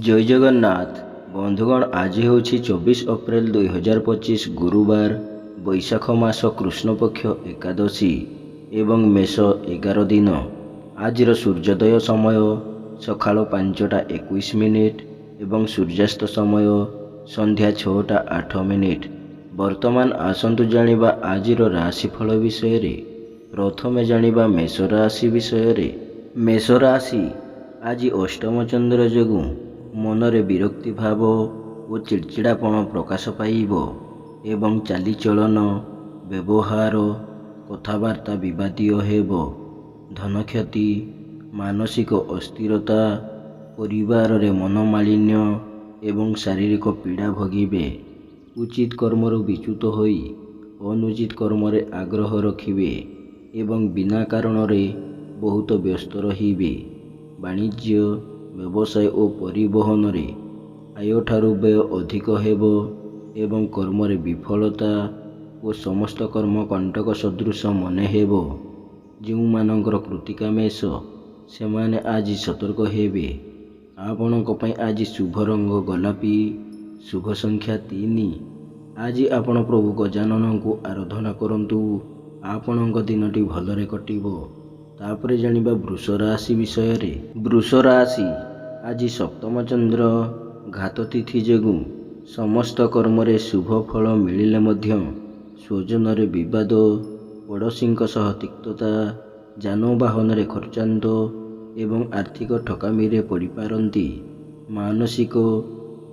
ଜୟ ଜଗନ୍ନାଥ ବନ୍ଧୁଗଣ, ଆଜି ହେଉଛି 24 ଏପ୍ରିଲ 2025 ଗୁରୁବାର, ବୈଶାଖ ମାସ କୃଷ୍ଣପକ୍ଷ ଏକାଦଶୀ ଏବଂ ମେଷ 11 ଦିନ। ଆଜିର ସୂର୍ଯ୍ୟୋଦୟ ସମୟ ସକାଳ 5ଟା 21 ଏବଂ ସୂର୍ଯ୍ୟାସ୍ତ ସମୟ ସନ୍ଧ୍ୟା 6ଟା 8। ବର୍ତ୍ତମାନ ଆସନ୍ତୁ ଜାଣିବା ଆଜିର ରାଶିଫଳ ବିଷୟରେ। ପ୍ରଥମେ ଜାଣିବା ମେଷ ରାଶି ବିଷୟରେ। ମେଷ ରାଶି ଆଜି ଅଷ୍ଟମ ଚନ୍ଦ୍ର ଯୋଗୁଁ ମନରେ ବିରକ୍ତି ଭାବ ଓ ଚିଡ଼ଚିଡ଼ାପଣ ପ୍ରକାଶ ପାଇବ ଏବଂ ଚାଲିଚଳନ, ବ୍ୟବହାର, କଥାବାର୍ତ୍ତା ବିବାଦୀୟ ହେବ। ଧନକ୍ଷତି, ମାନସିକ ଅସ୍ଥିରତା, ପରିବାରରେ ମନମାଳିନ୍ୟ ଏବଂ ଶାରୀରିକ ପୀଡ଼ା ଭୋଗିବେ। ଉଚିତ କର୍ମରୁ ବିଚ୍ୟୁତ ହୋଇ ଅନୁଚିତ କର୍ମରେ ଆଗ୍ରହ ରଖିବେ ଏବଂ ବିନା କାରଣରେ ବହୁତ ବ୍ୟସ୍ତ ରହିବେ। ବାଣିଜ୍ୟ, ବ୍ୟବସାୟ ଓ ପରିବହନରେ ଆୟଠାରୁ ବ୍ୟୟ ଅଧିକ ହେବ ଏବଂ କର୍ମରେ ବିଫଳତା ଓ ସମସ୍ତ କର୍ମ କଣ୍ଟକ ସଦୃଶ ମନେ ହେବ। ଯେଉଁମାନଙ୍କର କୃତ୍ତିକା ମେଷ, ସେମାନେ ଆଜି ସତର୍କ ହେବେ। ଆପଣଙ୍କ ପାଇଁ ଆଜି ଶୁଭ ରଙ୍ଗ ଗୋଲାପୀ, ଶୁଭ ସଂଖ୍ୟା 3। ଆଜି ଆପଣ ପ୍ରଭୁ ଗଜାନନଙ୍କୁ ଆରାଧନା କରନ୍ତୁ। ଆପଣଙ୍କ ଦିନଟି ଭଲରେ କଟିବ। ତାପରେ ଜାଣିବା ବୃଷ ରାଶି ବିଷୟରେ। ବୃଷ ରାଶି ଆଜି ସପ୍ତମ ଚନ୍ଦ୍ର ଘାତ ତିଥି ଯୋଗୁଁ ସମସ୍ତ କର୍ମରେ ଶୁଭ ଫଳ ମିଳିଲେ ମଧ୍ୟ ସ୍ୱଜନରେ ବିବାଦ, ପଡ଼ୋଶୀଙ୍କ ସହ ତିକ୍ତତା, ଯାନବାହନରେ ଖର୍ଚ୍ଚାନ୍ତ ଏବଂ ଆର୍ଥିକ ଠକାମିରେ ପଡ଼ିପାରନ୍ତି। ମାନସିକ,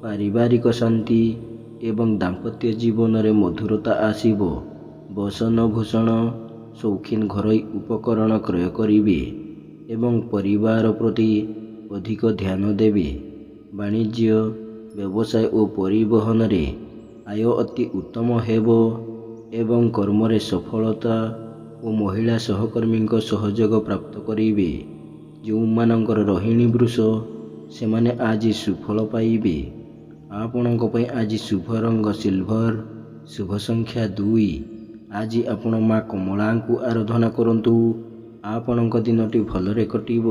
ପାରିବାରିକ ଶାନ୍ତି ଏବଂ ଦାମ୍ପତ୍ୟ ଜୀବନରେ ମଧୁରତା ଆସିବ। ବସନ ଭୂଷଣ, ସୌଖିନ ଘରୋଇ ଉପକରଣ କ୍ରୟ କରିବେ ଏବଂ ପରିବାର ପ୍ରତି ଅଧିକ ଧ୍ୟାନ ଦେବେ। ବାଣିଜ୍ୟ, ବ୍ୟବସାୟ ଓ ପରିବହନରେ ଆୟ ଅତି ଉତ୍ତମ ହେବ ଏବଂ କର୍ମରେ ସଫଳତା ଓ ମହିଳା ସହକର୍ମୀଙ୍କ ସହଯୋଗ ପ୍ରାପ୍ତ କରିବେ। ଯେଉଁମାନଙ୍କର ରୋହିଣୀ ବୃଷ, ସେମାନେ ଆଜି ସୁଫଳ ପାଇବେ। ଆପଣଙ୍କ ପାଇଁ ଆଜି ଶୁଭ ରଙ୍ଗ ସିଲଭର, ଶୁଭ ସଂଖ୍ୟା 2। ଆଜି ଆପଣ ମା କମଳାଙ୍କୁ ଆରାଧନା କରନ୍ତୁ। ଆପଣଙ୍କ ଦିନଟି ଭଲରେ କଟିବ।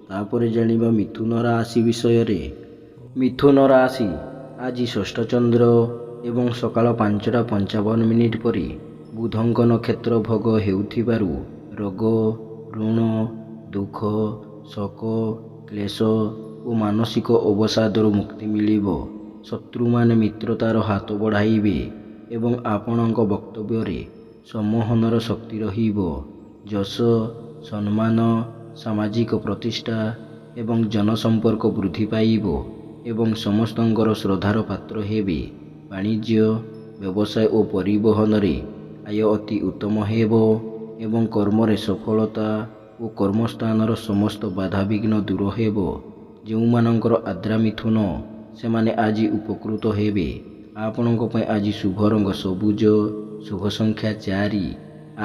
ତାପରେ ଜାଣିବା ମିଥୁନ ରାଶି ବିଷୟରେ। ମିଥୁନ ରାଶି ଆଜି ଷଷ୍ଠ ଚନ୍ଦ୍ର ଏବଂ ସକାଳ 5ଟା 55 ପରେ ବୁଧଙ୍କ ନକ୍ଷତ୍ର ଭୋଗ ହେଉଥିବାରୁ ରୋଗ, ଋଣ, ଦୁଃଖ, ଶୋକ, କ୍ଲେଶ ଓ ମାନସିକ ଅବସାଦରୁ ମୁକ୍ତି ମିଳିବ। ଶତ୍ରୁମାନେ ମିତ୍ରତାର ହାତ ବଢ଼ାଇବେ ଏବଂ ଆପଣଙ୍କ ବକ୍ତବ୍ୟରେ ସମ୍ମୋହନର ଶକ୍ତି ରହିବ। ଯଶ, ସମ୍ମାନ, ସାମାଜିକ ପ୍ରତିଷ୍ଠା ଏବଂ ଜନସମ୍ପର୍କ ବୃଦ୍ଧି ପାଇବ ଏବଂ ସମସ୍ତଙ୍କର ଶ୍ରଦ୍ଧାର ପାତ୍ର ହେବେ। ବାଣିଜ୍ୟ, ବ୍ୟବସାୟ ଓ ପରିବହନରେ ଆୟ ଅତି ଉତ୍ତମ ହେବ ଏବଂ କର୍ମରେ ସଫଳତା ଓ କର୍ମସ୍ଥାନର ସମସ୍ତ ବାଧାବିଘ୍ନ ଦୂର ହେବ। ଯେଉଁମାନଙ୍କର ଆର୍ଦ୍ରା ମିଥୁନ, ସେମାନେ ଆଜି ଉପକୃତ ହେବେ। ଆପଣଙ୍କ ପାଇଁ ଆଜି ଶୁଭ ରଙ୍ଗ ସବୁଜ, ଶୁଭ ସଂଖ୍ୟା 4।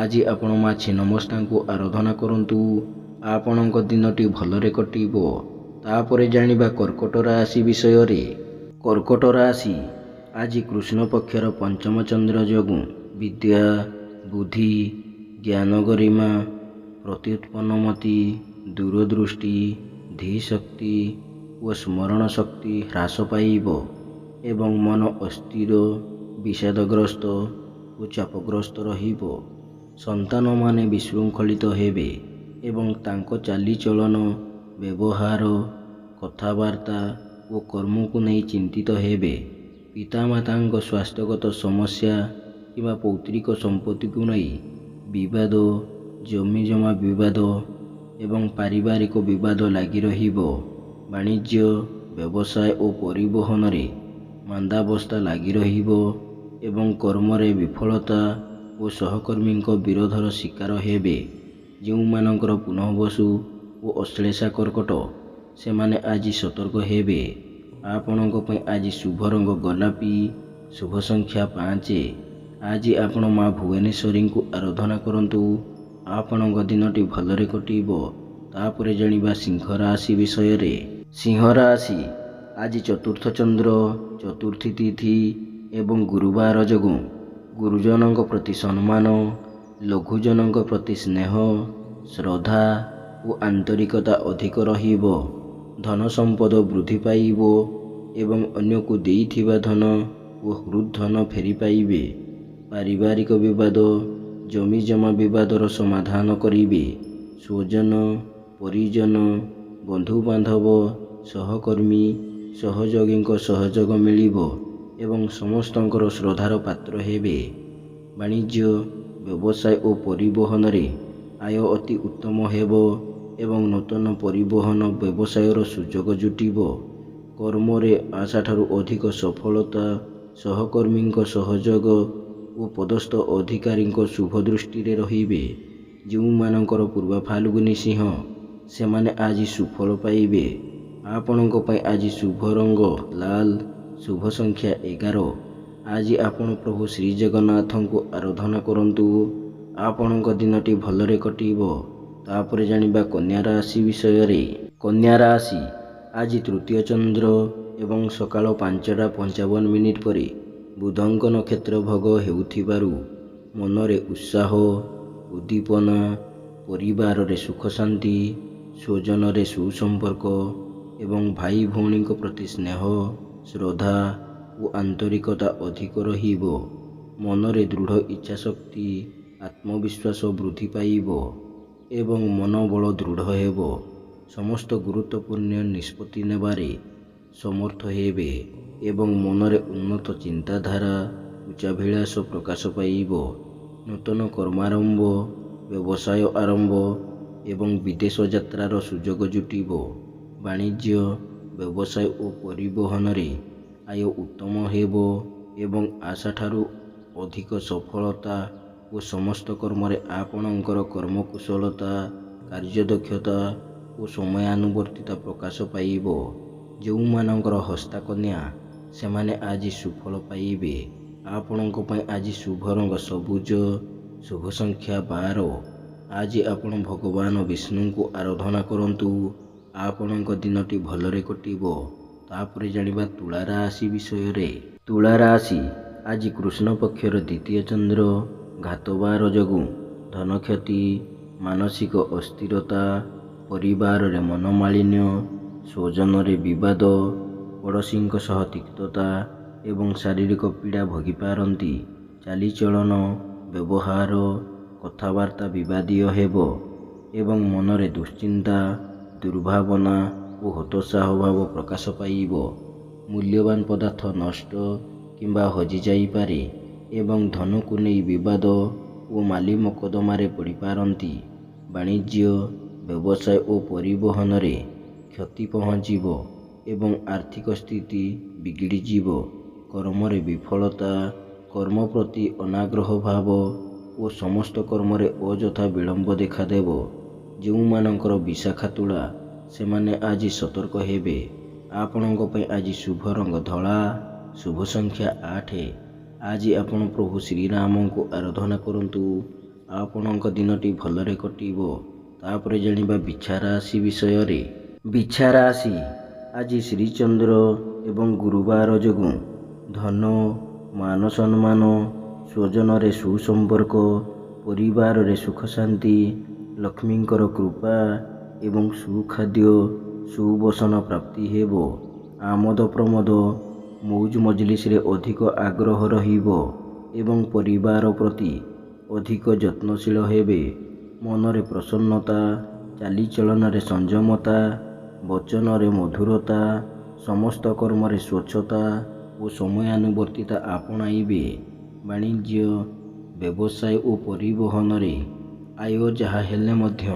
ଆଜି ଆପଣ ମା ଛିନ୍ନମସ୍ତାଙ୍କୁ ଆରାଧନା କରନ୍ତୁ। ଆପଣଙ୍କ ଦିନଟି ଭଲରେ କଟିବ। ତାପରେ ଜାଣିବା କର୍କଟ ରାଶି ବିଷୟରେ। କର୍କଟ ରାଶି ଆଜି କୃଷ୍ଣ ପକ୍ଷର ପଞ୍ଚମ ଚନ୍ଦ୍ର ଯୋଗୁଁ ବିଦ୍ୟା, ବୁଦ୍ଧି, ଜ୍ଞାନ ଗରିମା, ପ୍ରତ୍ୟୁତ୍ପନ୍ନମତି, ଦୂରଦୃଷ୍ଟି, ଧୀଶକ୍ତି ଓ ସ୍ମରଣ ଶକ୍ତି ହ୍ରାସ ପାଇବ ଏବଂ ମନ ଅସ୍ଥିର, ବିଷାଦଗ୍ରସ୍ତ ଓ ଚାପଗ୍ରସ୍ତ ରହିବ। ସନ୍ତାନମାନେ ବିଶୃଙ୍ଖଳିତ ହେବେ ଏବଂ ତାଙ୍କ ଚାଲିଚଳନ, ବ୍ୟବହାର, କଥାବାର୍ତ୍ତା ଓ କର୍ମକୁ ନେଇ ଚିନ୍ତିତ ହେବେ। ପିତାମାତାଙ୍କ ସ୍ୱାସ୍ଥ୍ୟଗତ ସମସ୍ୟା କିମ୍ବା ପୈତୃକ ସମ୍ପତ୍ତିକୁ ନେଇ ବିବାଦ, ଜମିଜମା ବିବାଦ ଏବଂ ପାରିବାରିକ ବିବାଦ ଲାଗି ରହିବ। ବାଣିଜ୍ୟ, ବ୍ୟବସାୟ ଓ ପରିବହନରେ ମାନ୍ଦାବସ୍ଥା ଲାଗି ରହିବ ଏବଂ କର୍ମରେ ବିଫଳତା ଓ ସହକର୍ମୀଙ୍କ ବିରୋଧର ଶିକାର ହେବେ। ଯେଉଁମାନଙ୍କର ପୁନଃବସୁ ଓ ଅଶ୍ଳେଷା କର୍କଟ, ସେମାନେ ଆଜି ସତର୍କ ହେବେ। ଆପଣଙ୍କ ପାଇଁ ଆଜି ଶୁଭ ରଙ୍ଗ ଗୋଲାପୀ, ଶୁଭ ସଂଖ୍ୟା 5। ଆଜି ଆପଣ ମା ଭୁବନେଶ୍ୱରୀଙ୍କୁ ଆରାଧନା କରନ୍ତୁ। ଆପଣଙ୍କ ଦିନଟି ଭଲରେ କଟିବ। ତାପରେ ଜାଣିବା ସିଂହ ରାଶି ବିଷୟରେ। ସିଂହ ରାଶି ଆଜି ଚତୁର୍ଥ ଚନ୍ଦ୍ର, ଚତୁର୍ଥୀ ତିଥି ଏବଂ ଗୁରୁବାର ଯୋଗୁଁ ଗୁରୁଜନଙ୍କ ପ୍ରତି ସମ୍ମାନ, ଲଘୁଜନଙ୍କ ପ୍ରତି ସ୍ନେହ, ଶ୍ରଦ୍ଧା ଓ ଆନ୍ତରିକତା ଅଧିକ ରହିବ। ଧନ ସମ୍ପଦ ବୃଦ୍ଧି ପାଇବ ଏବଂ ଅନ୍ୟକୁ ଦେଇଥିବା ଧନ ଓ ହୃଦ୍ଧନ ଫେରି ପାଇବେ। ପାରିବାରିକ ବିବାଦ, ଜମିଜମା ବିବାଦର ସମାଧାନ କରିବେ। ସ୍ୱଜନ, ପରିଜନ, ବନ୍ଧୁବାନ୍ଧବ, ସହକର୍ମୀ, ସହଯୋଗୀଙ୍କ ସହଯୋଗ ମିଳିବ ଏବଂ ସମସ୍ତଙ୍କର ଶ୍ରଦ୍ଧାର ପାତ୍ର ହେବେ। ବାଣିଜ୍ୟ, ବ୍ୟବସାୟ ଓ ପରିବହନରେ ଆୟ ଅତି ଉତ୍ତମ ହେବ ଏବଂ ନୂତନ ପରିବହନ ବ୍ୟବସାୟର ସୁଯୋଗ ଜୁଟିବ। କର୍ମରେ ଆଶାଠାରୁ ଅଧିକ ସଫଳତା, ସହକର୍ମୀଙ୍କ ସହଯୋଗ ଓ ପଦସ୍ଥ ଅଧିକାରୀଙ୍କ ଶୁଭ ଦୃଷ୍ଟିରେ ରହିବେ। ଯେଉଁମାନଙ୍କର ପୂର୍ବ ଫାଲ୍ଗୁନୀ ସିଂହ, ସେମାନେ ଆଜି ସୁଫଳ ପାଇବେ। ଆପଣଙ୍କ ପାଇଁ ଆଜି ଶୁଭ ରଙ୍ଗ ଲାଲ, ଶୁଭ ସଂଖ୍ୟା 11। ଆଜି ଆପଣ ପ୍ରଭୁ ଶ୍ରୀଜଗନ୍ନାଥଙ୍କୁ ଆରାଧନା କରନ୍ତୁ। ଆପଣଙ୍କ ଦିନଟି ଭଲରେ କଟିବ। ତାପରେ ଜାଣିବା କନ୍ୟା ରାଶି ବିଷୟରେ। କନ୍ୟା ରାଶି ଆଜି ତୃତୀୟ ଚନ୍ଦ୍ର ଏବଂ ସକାଳ 5ଟା 55 ପରେ ବୁଧଙ୍କ ନକ୍ଷତ୍ର ଭୋଗ ହେଉଥିବାରୁ ମନରେ ଉତ୍ସାହ, ଉଦ୍ଦୀପନା, ପରିବାରରେ ସୁଖ ଶାନ୍ତି, ସ୍ୱଜନରେ ସୁସମ୍ପର୍କ ଏବଂ ଭାଇ ଭଉଣୀଙ୍କ ପ୍ରତି ସ୍ନେହ, ଶ୍ରଦ୍ଧା ଓ ଆନ୍ତରିକତା ଅଧିକ ରହିବ। ମନରେ ଦୃଢ଼ ଇଚ୍ଛାଶକ୍ତି, ଆତ୍ମବିଶ୍ୱାସ ବୃଦ୍ଧି ପାଇବ ଏବଂ ମନୋବଳ ଦୃଢ଼ ହେବ। ସମସ୍ତ ଗୁରୁତ୍ୱପୂର୍ଣ୍ଣ ନିଷ୍ପତ୍ତି ନେବାରେ ସମର୍ଥ ହେବେ ଏବଂ ମନରେ ଉନ୍ନତ ଚିନ୍ତାଧାରା, ଉଚ୍ଚାଭିଳାଷ ପ୍ରକାଶ ପାଇବ। ନୂତନ କର୍ମାରମ୍ଭ, ବ୍ୟବସାୟ ଆରମ୍ଭ ଏବଂ ବିଦେଶ ଯାତ୍ରାର ସୁଯୋଗ ଜୁଟିବ। ବାଣିଜ୍ୟ, ବ୍ୟବସାୟ ଓ ପରିବହନରେ ଆୟ ଉତ୍ତମ ହେବ ଏବଂ ଆଶାଠାରୁ ଅଧିକ ସଫଳତା ଓ ସମସ୍ତ କର୍ମରେ ଆପଣଙ୍କର କର୍ମକୁଶଳତା, କାର୍ଯ୍ୟଦକ୍ଷତା ଓ ସମୟାନୁବର୍ତ୍ତିତା ପ୍ରକାଶ ପାଇବ। ଯେଉଁମାନଙ୍କର ହସ୍ତା କନ୍ୟା, ସେମାନେ ଆଜି ସୁଫଳ ପାଇବେ। ଆପଣଙ୍କ ପାଇଁ ଆଜି ଶୁଭ ରଙ୍ଗ ସବୁଜ, ଶୁଭ ସଂଖ୍ୟା 12। ଆଜି ଆପଣ ଭଗବାନ ବିଷ୍ଣୁଙ୍କୁ ଆରାଧନା କରନ୍ତୁ। ଆପଣଙ୍କ ଦିନଟି ଭଲରେ କଟିବ। ତାପରେ ଜାଣିବା ତୁଳା ରାଶି ବିଷୟରେ। ତୁଳା ରାଶି ଆଜି କୃଷ୍ଣ ପକ୍ଷର ଦ୍ୱିତୀୟ ଚନ୍ଦ୍ର ଘାତବାର ଯୋଗୁଁ ଧନକ୍ଷତି, ମାନସିକ ଅସ୍ଥିରତା, ପରିବାରରେ ମନୋମାଳିନ୍ୟ, ସ୍ୱଜନରେ ବିବାଦ, ପଡ଼ୋଶୀଙ୍କ ସହ ତିକ୍ତତା ଏବଂ ଶାରୀରିକ ପୀଡ଼ା ଭୋଗିପାରନ୍ତି। ଚାଲିଚଳନ, ବ୍ୟବହାର, କଥାବାର୍ତ୍ତା ବିବାଦୀୟ ହେବ ଏବଂ ମନରେ ଦୁଶ୍ଚିନ୍ତା, ଦୁର୍ଭାବନା ଓ ହତୋତ୍ସାହ ଭାବ ପ୍ରକାଶ ପାଇବ। ମୂଲ୍ୟବାନ ପଦାର୍ଥ ନଷ୍ଟ କିମ୍ବା ହଜିଯାଇପାରେ ଏବଂ ଧନକୁ ନେଇ ବିବାଦ ଓ ମାଲି ମକଦ୍ଦମାରେ ପଡ଼ିପାରନ୍ତି। ବାଣିଜ୍ୟ, ବ୍ୟବସାୟ ଓ ପରିବହନରେ କ୍ଷତି ପହଞ୍ଚିବ ଏବଂ ଆର୍ଥିକ ସ୍ଥିତି ବିଗିଡ଼ିଯିବ। କର୍ମରେ ବିଫଳତା, କର୍ମ ପ୍ରତି ଅନାଗ୍ରହ ଭାବ ଓ ସମସ୍ତ କର୍ମରେ ଅଯଥା ବିଳମ୍ବ ଦେଖାଦେବ। ଯେଉଁମାନଙ୍କର ବିଶାଖା ତୁଳା, ସେମାନେ ଆଜି ସତର୍କ ହେବେ। ଆପଣଙ୍କ ପାଇଁ ଆଜି ଶୁଭ ରଙ୍ଗ ଧଳା, ଶୁଭ ସଂଖ୍ୟା 8। ଆଜି ଆପଣ ପ୍ରଭୁ ଶ୍ରୀରାମଙ୍କୁ ଆରାଧନା କରନ୍ତୁ। ଆପଣଙ୍କ ଦିନଟି ଭଲରେ କଟିବ। ତାପରେ ଜାଣିବା ବିଛା ରାଶି ବିଷୟରେ। ବିଛା ରାଶି ଆଜି ଶ୍ରୀଚନ୍ଦ୍ର ଏବଂ ଗୁରୁବାର ଯୋଗୁଁ ଧନ, ମାନ ସମ୍ମାନ, ସ୍ୱଜନରେ ସୁସମ୍ପର୍କ, ପରିବାରରେ ସୁଖ ଶାନ୍ତି, ଲକ୍ଷ୍ମୀଙ୍କର କୃପା ଏବଂ ସୁଖାଦ୍ୟ, ସୁବସନ ପ୍ରାପ୍ତି ହେବ। ଆମୋଦ ପ୍ରମୋଦ, ମୌଜ ମଜଲିସରେ ଅଧିକ ଆଗ୍ରହ ରହିବ ଏବଂ ପରିବାର ପ୍ରତି ଅଧିକ ଯତ୍ନଶୀଳ ହେବେ। ମନରେ ପ୍ରସନ୍ନତା, ଚାଲିଚଳନରେ ସଂଯମତା, ବଚନରେ ମଧୁରତା, ସମସ୍ତ କର୍ମରେ ସ୍ୱଚ୍ଛତା ଓ ସମୟାନୁବର୍ତ୍ତିତା ଆପଣାଇବେ। ବାଣିଜ୍ୟ, ବ୍ୟବସାୟ ଓ ପରିବହନରେ ଆୟ ଯାହା ହେଲେ ମଧ୍ୟ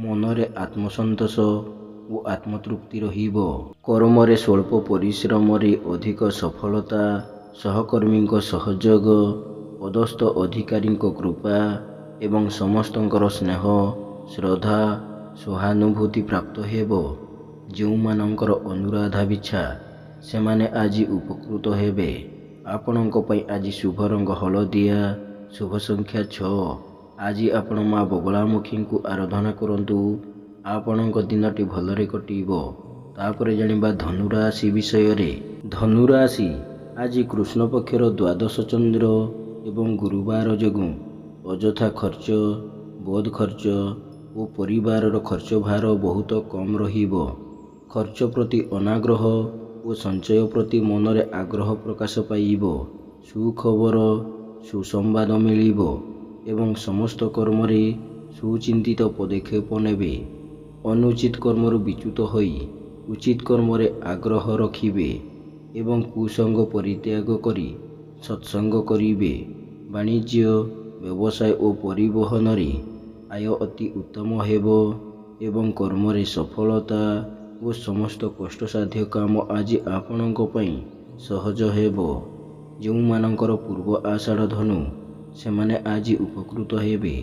ମନରେ ଆତ୍ମସନ୍ତୋଷ ଓ ଆତ୍ମତୃପ୍ତି ରହିବ। କର୍ମରେ ସ୍ୱଳ୍ପ ପରିଶ୍ରମରେ ଅଧିକ ସଫଳତା, ସହକର୍ମୀଙ୍କ ସହଯୋଗ, ପଦସ୍ଥ ଅଧିକାରୀଙ୍କ କୃପା ଏବଂ ସମସ୍ତଙ୍କର ସ୍ନେହ, ଶ୍ରଦ୍ଧା, ସହାନୁଭୂତି ପ୍ରାପ୍ତ ହେବ। ଯେଉଁମାନଙ୍କର ଅନୁରାଧା ବିଛା, ସେମାନେ ଆଜି ଉପକୃତ ହେବେ। ଆପଣଙ୍କ ପାଇଁ ଆଜି ଶୁଭ ରଙ୍ଗ ହଳଦିଆ, ଶୁଭ ସଂଖ୍ୟା 6। ଆଜି ଆପଣ ମା ବଗଳାମୁଖୀଙ୍କୁ ଆରାଧନା କରନ୍ତୁ। ଆପଣଙ୍କ ଦିନଟି ଭଲରେ କଟିବ। ତାପରେ ଜାଣିବା ଧନୁ ରାଶି ବିଷୟରେ। ଧନୁ ରାଶି ଆଜି କୃଷ୍ଣ ପକ୍ଷର ଦ୍ୱାଦଶ ଚନ୍ଦ୍ର ଏବଂ ଗୁରୁବାର ଯୋଗୁଁ ଅଯଥା ଖର୍ଚ୍ଚ, ବୋଧ ଖର୍ଚ୍ଚ ଓ ପରିବାରର ଖର୍ଚ୍ଚ ଭାର ବହୁତ କମ୍ ରହିବ। ଖର୍ଚ୍ଚ ପ୍ରତି ଅନାଗ୍ରହ ଓ ସଞ୍ଚୟ ପ୍ରତି ମନରେ ଆଗ୍ରହ ପ୍ରକାଶ ପାଇବ। ସୁଖବର, ସୁସମ୍ବାଦ ମିଳିବ ଏବଂ ସମସ୍ତ କର୍ମରେ ସୁଚିନ୍ତିତ ପଦକ୍ଷେପ ନେବେ। ଅନୁଚିତ କର୍ମରୁ ବିଚ୍ୟୁତ ହୋଇ ଉଚିତ କର୍ମରେ ଆଗ୍ରହ ରଖିବେ ଏବଂ କୁସଙ୍ଗ ପରିତ୍ୟାଗ କରି ସତ୍ସଙ୍ଗ କରିବେ। ବାଣିଜ୍ୟ, ବ୍ୟବସାୟ ଓ ପରିବହନରେ ଆୟ ଅତି ଉତ୍ତମ ହେବ ଏବଂ କର୍ମରେ ସଫଳତା ଓ ସମସ୍ତ କଷ୍ଟସାଧ୍ୟ କାମ ଆଜି ଆପଣଙ୍କ ପାଇଁ ସହଜ ହେବ। ଯେଉଁମାନଙ୍କର ପୂର୍ବ ଆଷାଢ଼ ଧନୁ, ସେମାନେ ଆଜି ଉପକୃତ ହେବେ।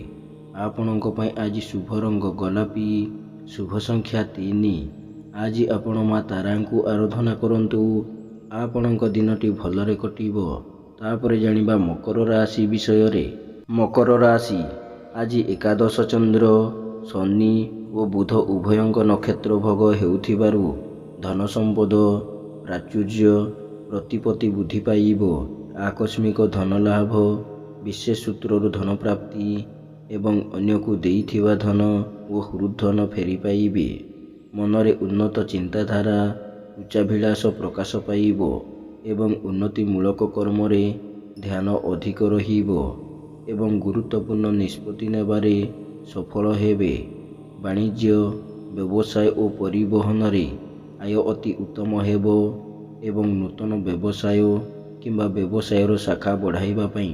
ଆପଣଙ୍କ ପାଇଁ ଆଜି ଶୁଭ ରଙ୍ଗ ଗୋଲାପୀ, ଶୁଭ ସଂଖ୍ୟା 3। ଆଜି ଆପଣ ମା ତାରାଙ୍କୁ ଆରାଧନା କରନ୍ତୁ। ଆପଣଙ୍କ ଦିନଟି ଭଲରେ କଟିବ। ତାପରେ ଜାଣିବା ମକର ରାଶି ବିଷୟରେ। ମକର ରାଶି ଆଜି ଏକାଦଶ ଚନ୍ଦ୍ର, ଶନି ଓ ବୁଧ ଉଭୟଙ୍କ ନକ୍ଷତ୍ର ଭୋଗ ହେଉଥିବାରୁ ଧନ ସମ୍ପଦ, ପ୍ରାଚୁର୍ଯ୍ୟ, ପ୍ରତିପତ୍ତି ବୃଦ୍ଧି ପାଇବ। ଆକସ୍ମିକ ଧନ ଲାଭ, ବିଶେଷ ସୂତ୍ରରୁ ଧନ ପ୍ରାପ୍ତି ଏବଂ ଅନ୍ୟକୁ ଦେଇଥିବା ଧନ ଓ ହୃଦ୍ଧନ ଫେରି ପାଇବେ। ମନରେ ଉନ୍ନତ ଚିନ୍ତାଧାରା, ଉଚ୍ଚାଭିଳାଷ ପ୍ରକାଶ ପାଇବ ଏବଂ ଉନ୍ନତିମୂଳକ କର୍ମରେ ଧ୍ୟାନ ଅଧିକ ରହିବ ଏବଂ ଗୁରୁତ୍ୱପୂର୍ଣ୍ଣ ନିଷ୍ପତ୍ତି ନେବାରେ ସଫଳ ହେବେ। ବାଣିଜ୍ୟ, ବ୍ୟବସାୟ ଓ ପରିବହନରେ ଆୟ ଅତି ଉତ୍ତମ ହେବ ଏବଂ ନୂତନ ବ୍ୟବସାୟ କିମ୍ବା ବ୍ୟବସାୟର ଶାଖା ବଢ଼ାଇବା ପାଇଁ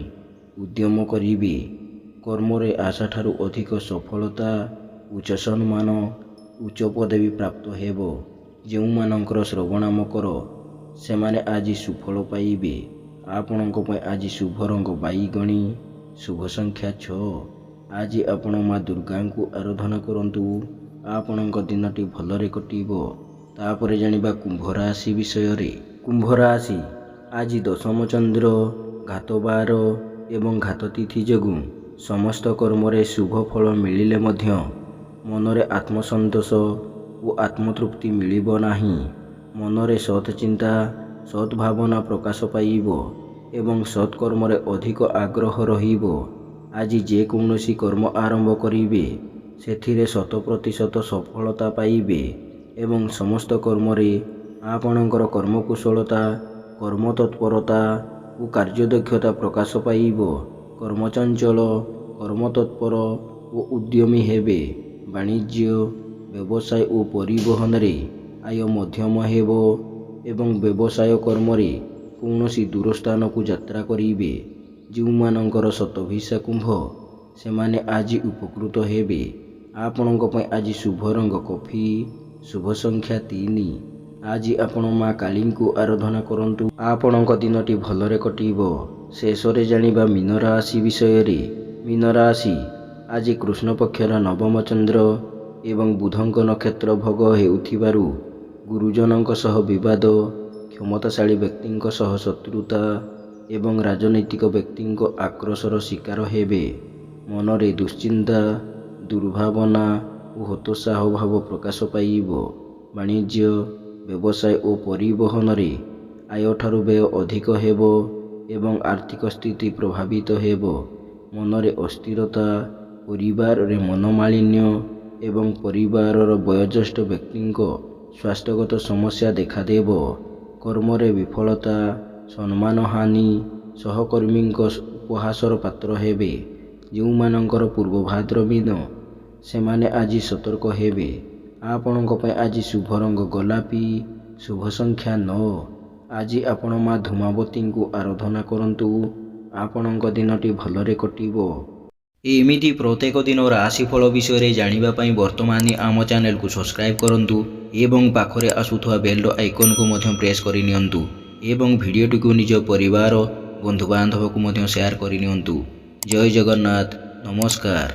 ଉଦ୍ୟମ କରିବେ। କର୍ମରେ ଆଶାଠାରୁ ଅଧିକ ସଫଳତା, ଉଚ୍ଚ ସମ୍ମାନ, ଉଚ୍ଚ ପଦବୀ ପ୍ରାପ୍ତ ହେବ। ଯେଉଁମାନଙ୍କର ଶ୍ରବଣ ମକର, ସେମାନେ ଆଜି ସୁଫଳ ପାଇବେ। ଆପଣଙ୍କ ପାଇଁ ଆଜି ଶୁଭ ରଙ୍ଗ ବାଇଗଣୀ, ଶୁଭ ସଂଖ୍ୟା 6। ଆଜି ଆପଣ ମା ଦୁର୍ଗାଙ୍କୁ ଆରାଧନା କରନ୍ତୁ। ଆପଣଙ୍କ ଦିନଟି ଭଲରେ କଟିବ। ତାପରେ ଜାଣିବା କୁମ୍ଭ ରାଶି ବିଷୟରେ। କୁମ୍ଭ ରାଶି ଆଜି ଦଶମ ଚନ୍ଦ୍ର, ଘାତ 12 ଏବଂ ଘାତ ତିଥି ଯୋଗୁଁ ସମସ୍ତ କର୍ମରେ ଶୁଭ ଫଳ ମିଳିଲେ ମଧ୍ୟ ମନରେ ଆତ୍ମସନ୍ତୋଷ ଓ ଆତ୍ମତୃପ୍ତି ମିଳିବ ନାହିଁ। ମନରେ ସତ୍ ଚିନ୍ତା, ସତ୍ ଭାବନା ପ୍ରକାଶ ପାଇବ ଏବଂ ସତ୍ କର୍ମରେ ଅଧିକ ଆଗ୍ରହ ରହିବ। ଆଜି ଯେକୌଣସି କର୍ମ ଆରମ୍ଭ କରିବେ, ସେଥିରେ 100% ସଫଳତା ପାଇବେ ଏବଂ ସମସ୍ତ କର୍ମରେ ଆପଣଙ୍କର କର୍ମକୁଶଳତା, କର୍ମତତ୍ପରତା ଓ କାର୍ଯ୍ୟଦକ୍ଷତା ପ୍ରକାଶ ପାଇବ। କର୍ମଚଞ୍ଚଳ, କର୍ମତତ୍ପର ଓ ଉଦ୍ୟମୀ ହେବେ। ବାଣିଜ୍ୟ, ବ୍ୟବସାୟ ଓ ପରିବହନରେ ଆୟ ମଧ୍ୟମ ହେବ ଏବଂ ବ୍ୟବସାୟ କର୍ମରେ କୌଣସି ଦୂର ସ୍ଥାନକୁ ଯାତ୍ରା କରିବେ। ଯେଉଁମାନଙ୍କର ଶତଭିଷା କୁମ୍ଭ, ସେମାନେ ଆଜି ଉପକୃତ ହେବେ। ଆପଣଙ୍କ ପାଇଁ ଆଜି ଶୁଭ ରଙ୍ଗ କଫି, ଶୁଭ ସଂଖ୍ୟା 3। ଆଜି ଆପଣ ମା କାଳୀଙ୍କୁ ଆରାଧନା କରନ୍ତୁ। ଆପଣଙ୍କ ଦିନଟି ଭଲରେ କଟିବ। ଶେଷରେ ଜାଣିବା ମୀନ ରାଶି ବିଷୟରେ। ମୀନ ରାଶି ଆଜି କୃଷ୍ଣ ପକ୍ଷର ନବମ ଚନ୍ଦ୍ର ଏବଂ ବୁଧଙ୍କ ନକ୍ଷତ୍ର ଭୋଗ ହେଉଥିବାରୁ ଗୁରୁଜନଙ୍କ ସହ ବିବାଦ, କ୍ଷମତାଶାଳୀ ବ୍ୟକ୍ତିଙ୍କ ସହ ଶତ୍ରୁତା ଏବଂ ରାଜନୈତିକ ବ୍ୟକ୍ତିଙ୍କ ଆକ୍ରୋଶର ଶିକାର ହେବେ। ମନରେ ଦୁଶ୍ଚିନ୍ତା, ଦୁର୍ଭାବନା ଓ ହତୋତ୍ସାହ ଭାବ ପ୍ରକାଶ ପାଇବ। ବାଣିଜ୍ୟ, ବ୍ୟବସାୟ ଓ ପରିବହନରେ ଆୟଠାରୁ ବ୍ୟୟ ଅଧିକ ହେବ ଏବଂ ଆର୍ଥିକ ସ୍ଥିତି ପ୍ରଭାବିତ ହେବ। ମନରେ ଅସ୍ଥିରତା, ପରିବାରରେ ମନୋମାଳିନ୍ୟ ଏବଂ ପରିବାରର ବୟୋଜ୍ୟେଷ୍ଠ ବ୍ୟକ୍ତିଙ୍କ ସ୍ୱାସ୍ଥ୍ୟଗତ ସମସ୍ୟା ଦେଖାଦେବ। କର୍ମରେ ବିଫଳତା, ସମ୍ମାନହାନି, ସହକର୍ମୀଙ୍କ ଉପହାସର ପାତ୍ର ହେବେ। ଯେଉଁମାନଙ୍କର ପୂର୍ବ ଭାଦ୍ର ମୀନ, ସେମାନେ ଆଜି ସତର୍କ ହେବେ। ଆପଣଙ୍କ ପାଇଁ ଆଜି ଶୁଭ ରଙ୍ଗ ଗୋଲାପୀ, ଶୁଭ ସଂଖ୍ୟା 9। ଆଜି ଆପଣ ମା ଧୂମାବତୀଙ୍କୁ ଆରାଧନା କରନ୍ତୁ। ଆପଣଙ୍କ ଦିନଟି ଭଲରେ କଟିବ। ଏମିତି ପ୍ରତ୍ୟେକ ଦିନ ରାଶିଫଳ ବିଷୟରେ ଜାଣିବା ପାଇଁ ବର୍ତ୍ତମାନ ଆମ ଚ୍ୟାନେଲକୁ ସବସ୍କ୍ରାଇବ୍ କରନ୍ତୁ ଏବଂ ପାଖରେ ଆସୁଥିବା ବେଲ୍ର ଆଇକନ୍କୁ ମଧ୍ୟ ପ୍ରେସ୍ କରିନିଅନ୍ତୁ ଏବଂ ଭିଡ଼ିଓଟିକୁ ନିଜ ପରିବାର, ବନ୍ଧୁବାନ୍ଧବକୁ ମଧ୍ୟ ସେୟାର କରିନିଅନ୍ତୁ। ଜୟ ଜଗନ୍ନାଥ, ନମସ୍କାର।